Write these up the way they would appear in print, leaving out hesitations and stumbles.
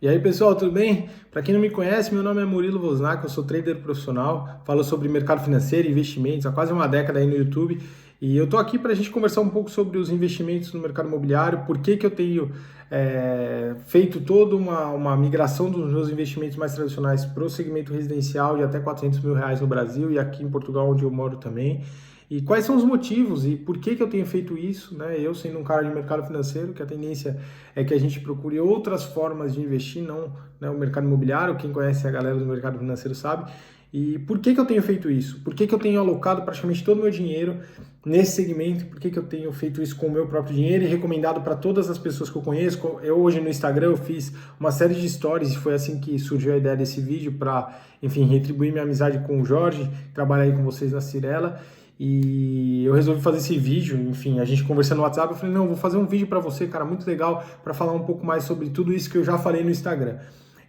E aí pessoal, tudo bem? Para quem não me conhece, meu nome é Murilo Wozniak, eu sou trader profissional, falo sobre mercado financeiro e investimentos há quase uma década aí no YouTube e eu tô aqui para a gente conversar um pouco sobre os investimentos no mercado imobiliário, por que eu tenho feito toda uma migração dos meus investimentos mais tradicionais para o segmento residencial de até R$ 400 mil no Brasil e aqui em Portugal, onde eu moro também. E quais são os motivos e por que eu tenho feito isso, né? Eu sendo um cara de mercado financeiro, que a tendência é que a gente procure outras formas de investir, não, né, o mercado imobiliário, quem conhece a galera do mercado financeiro sabe. E por que eu tenho feito isso? Por que eu tenho alocado praticamente todo o meu dinheiro nesse segmento? Por que eu tenho feito isso com o meu próprio dinheiro e recomendado para todas as pessoas que eu conheço? Eu hoje no Instagram eu fiz uma série de stories e foi assim que surgiu a ideia desse vídeo para, enfim, retribuir minha amizade com o Jorge, trabalhar aí com vocês na Cirela. E eu resolvi fazer esse vídeo, enfim, a gente conversando no WhatsApp, eu falei, não, vou fazer um vídeo para você, cara, muito legal, para falar um pouco mais sobre tudo isso que eu já falei no Instagram.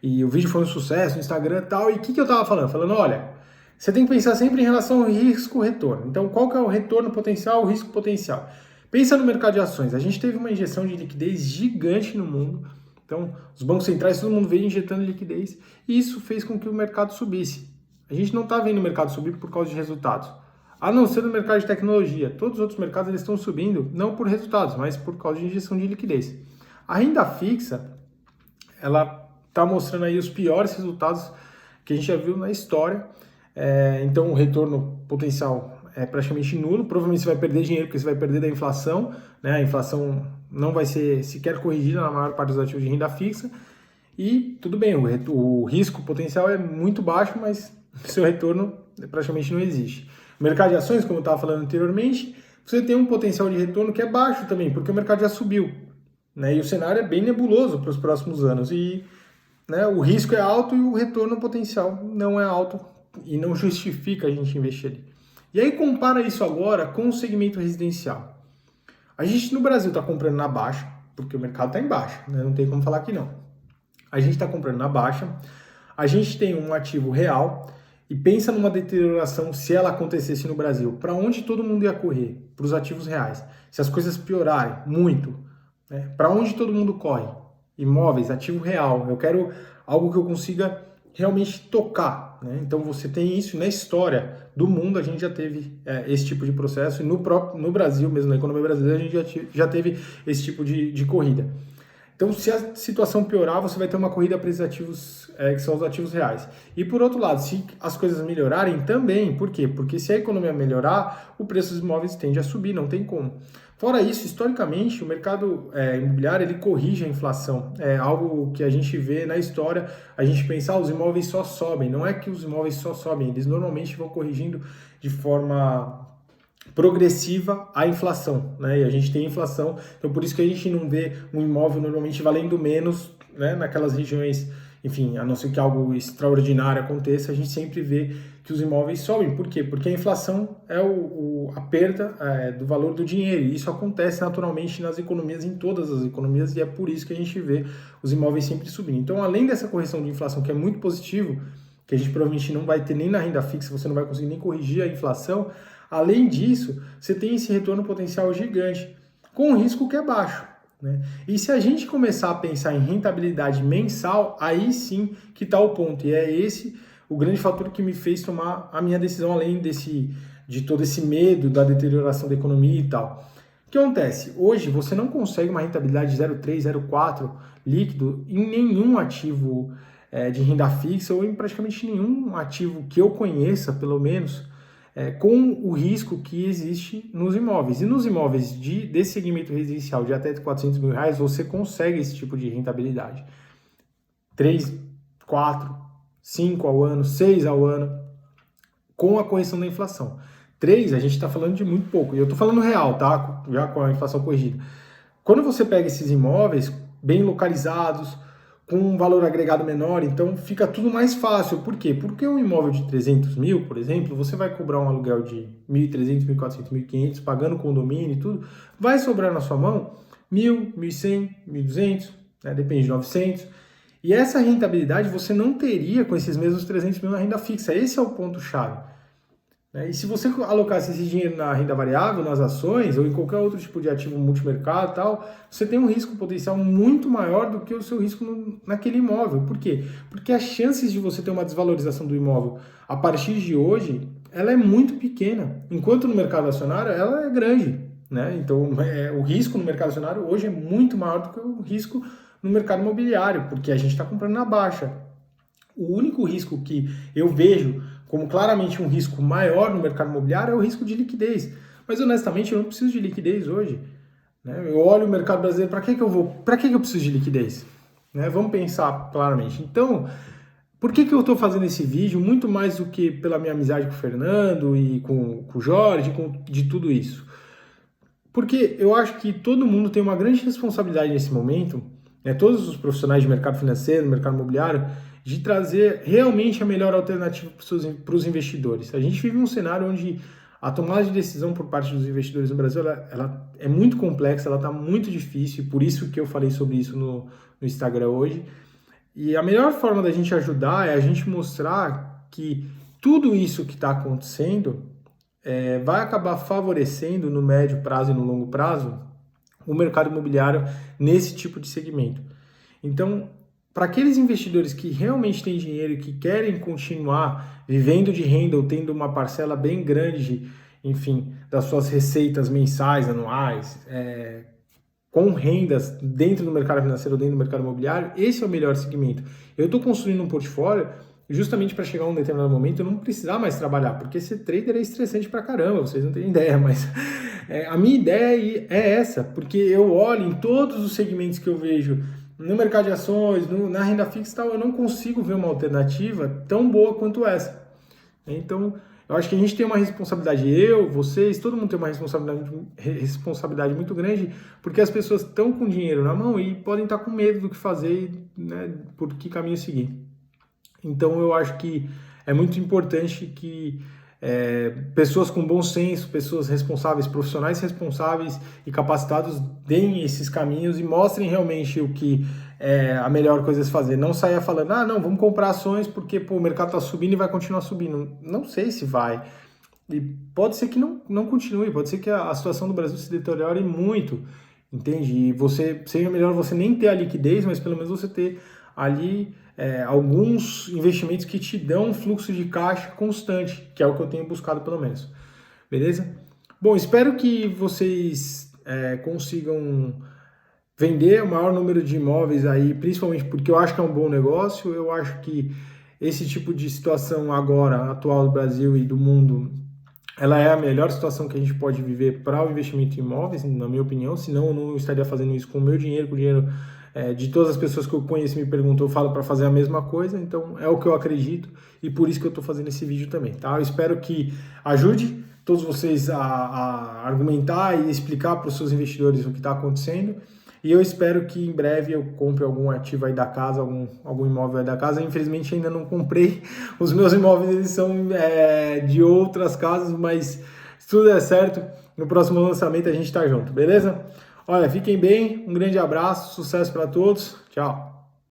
E o vídeo foi um sucesso no Instagram e tal, e o que eu tava falando? Falando, olha, você tem que pensar sempre em relação ao risco-retorno. Então, qual que é o retorno potencial, o risco potencial? Pensa no mercado de ações. A gente teve uma injeção de liquidez gigante no mundo, então os bancos centrais, todo mundo veio injetando liquidez, e isso fez com que o mercado subisse. A gente não está vendo o mercado subir por causa de resultados. A não ser no mercado de tecnologia. Todos os outros mercados eles estão subindo, não por resultados, mas por causa de injeção de liquidez. A renda fixa, ela está mostrando aí os piores resultados que a gente já viu na história. Então o retorno potencial é praticamente nulo. Provavelmente você vai perder dinheiro porque você vai perder da inflação, né? A inflação não vai ser sequer corrigida na maior parte dos ativos de renda fixa. E tudo bem, o risco potencial é muito baixo, mas seu retorno praticamente não existe. O mercado de ações, como eu estava falando anteriormente, você tem um potencial de retorno que é baixo também, porque o mercado já subiu, né? E o cenário é bem nebuloso para os próximos anos. E, né, o risco é alto e o retorno potencial não é alto e não justifica a gente investir ali. E aí compara isso agora com o segmento residencial. A gente no Brasil está comprando na baixa, porque o mercado está em baixa, né? Não tem como falar que não. A gente está comprando na baixa, a gente tem um ativo real e pensa numa deterioração se ela acontecesse no Brasil. Para onde todo mundo ia correr? Para os ativos reais. Se as coisas piorarem muito, né? Para onde todo mundo corre? Imóveis, ativo real. Eu quero algo que eu consiga realmente tocar, né? Então você tem isso na história do mundo, a gente já teve esse tipo de processo e no Brasil mesmo, na economia brasileira, a gente já teve esse tipo de corrida. Então, se a situação piorar, você vai ter uma corrida para esses ativos, que são os ativos reais. E por outro lado, se as coisas melhorarem também, por quê? Porque se a economia melhorar, o preço dos imóveis tende a subir, não tem como. Fora isso, historicamente, o mercado imobiliário ele corrige a inflação. É algo que a gente vê na história, a gente pensa, os imóveis só sobem. Não é que os imóveis só sobem, eles normalmente vão corrigindo de forma progressiva a inflação, né? E a gente tem inflação, então por isso que a gente não vê um imóvel normalmente valendo menos, né? Naquelas regiões, enfim, a não ser que algo extraordinário aconteça, a gente sempre vê que os imóveis sobem. Por quê? Porque a inflação é a perda do valor do dinheiro, e isso acontece naturalmente nas economias, em todas as economias, e é por isso que a gente vê os imóveis sempre subindo. Então, além dessa correção de inflação, que é muito positivo, que a gente provavelmente não vai ter nem na renda fixa, você não vai conseguir nem corrigir a inflação. Além disso, você tem esse retorno potencial gigante, com um risco que é baixo, né? E se a gente começar a pensar em rentabilidade mensal, aí sim que está o ponto. E é esse o grande fator que me fez tomar a minha decisão, além de todo esse medo da deterioração da economia e tal. O que acontece? Hoje você não consegue uma rentabilidade de 0,3, 0,4 líquido em nenhum ativo de renda fixa ou em praticamente nenhum ativo que eu conheça, pelo menos, com o risco que existe nos imóveis. E nos imóveis desse segmento residencial de até R$ 400 mil, você consegue esse tipo de rentabilidade. 3, 4, 5 ao ano, 6 ao ano, com a correção da inflação. 3, a gente está falando de muito pouco. E eu estou falando real, tá? Já com a inflação corrigida. Quando você pega esses imóveis bem localizados, com um valor agregado menor, então fica tudo mais fácil. Por quê? Porque um imóvel de 300 mil, por exemplo, você vai cobrar um aluguel de 1.300, 1.400, 1.500, pagando condomínio e tudo, vai sobrar na sua mão 1.000, 1.100, 1.200, né? Depende de 900. E essa rentabilidade você não teria com esses mesmos 300 mil na renda fixa. Esse é o ponto-chave. né? E se você alocasse esse dinheiro na renda variável, nas ações ou em qualquer outro tipo de ativo multimercado e tal, você tem um risco potencial muito maior do que o seu risco naquele imóvel. Por quê? Porque as chances de você ter uma desvalorização do imóvel a partir de hoje, ela é muito pequena, enquanto no mercado acionário ela é grande, né? Então, o risco no mercado acionário hoje é muito maior do que o risco no mercado imobiliário, porque a gente está comprando na baixa. O único risco que eu vejo como claramente um risco maior no mercado imobiliário é o risco de liquidez. Mas honestamente eu não preciso de liquidez hoje, né? Eu olho o mercado brasileiro, para que eu preciso de liquidez? Né? Vamos pensar claramente. Então, por que eu estou fazendo esse vídeo? Muito mais do que pela minha amizade com o Fernando e com o Jorge, de tudo isso. Porque eu acho que todo mundo tem uma grande responsabilidade nesse momento, né, todos os profissionais de mercado financeiro, mercado imobiliário, de trazer realmente a melhor alternativa para os investidores. A gente vive um cenário onde a tomada de decisão por parte dos investidores no Brasil ela é muito complexa, ela está muito difícil, e por isso que eu falei sobre isso no Instagram hoje. E a melhor forma da gente ajudar é a gente mostrar que tudo isso que está acontecendo vai acabar favorecendo no médio prazo e no longo prazo o mercado imobiliário nesse tipo de segmento. Então, para aqueles investidores que realmente têm dinheiro e que querem continuar vivendo de renda ou tendo uma parcela bem grande, enfim, das suas receitas mensais, anuais, com rendas dentro do mercado financeiro ou dentro do mercado imobiliário, esse é o melhor segmento. Eu estou construindo um portfólio justamente para chegar a um determinado momento eu não precisar mais trabalhar, porque ser trader é estressante pra caramba, vocês não têm ideia, mas a minha ideia é essa, porque eu olho em todos os segmentos que eu vejo no mercado de ações, na renda fixa e tal, eu não consigo ver uma alternativa tão boa quanto essa. Então, eu acho que a gente tem uma responsabilidade, vocês, todo mundo tem uma responsabilidade muito grande, porque as pessoas estão com dinheiro na mão e podem estar com medo do que fazer, né, por que caminho seguir. Então, eu acho que é muito importante que pessoas com bom senso, pessoas responsáveis, profissionais responsáveis e capacitados deem esses caminhos e mostrem realmente o que é a melhor coisa a se fazer. Não saia falando, não, vamos comprar ações porque o mercado está subindo e vai continuar subindo. Não sei se vai. E pode ser que não continue, pode ser que a situação do Brasil se deteriore muito, entende? E seja melhor você nem ter a liquidez, mas pelo menos você ter ali alguns investimentos que te dão um fluxo de caixa constante, que é o que eu tenho buscado pelo menos. Beleza? Bom, espero que vocês consigam vender o maior número de imóveis aí, principalmente porque eu acho que é um bom negócio. Eu acho que esse tipo de situação agora, atual do Brasil e do mundo, ela é a melhor situação que a gente pode viver para o investimento em imóveis, na minha opinião, senão eu não estaria fazendo isso com o meu dinheiro, com o dinheiro de todas as pessoas que eu conheço e me perguntam, eu falo para fazer a mesma coisa, então é o que eu acredito e por isso que eu estou fazendo esse vídeo também, tá? Eu espero que ajude todos vocês a argumentar e explicar para os seus investidores o que está acontecendo e eu espero que em breve eu compre algum ativo aí da casa, algum imóvel aí da casa. Infelizmente ainda não comprei, os meus imóveis eles são de outras casas, mas se tudo der certo, no próximo lançamento a gente está junto, beleza? Olha, fiquem bem, um grande abraço, sucesso para todos, tchau!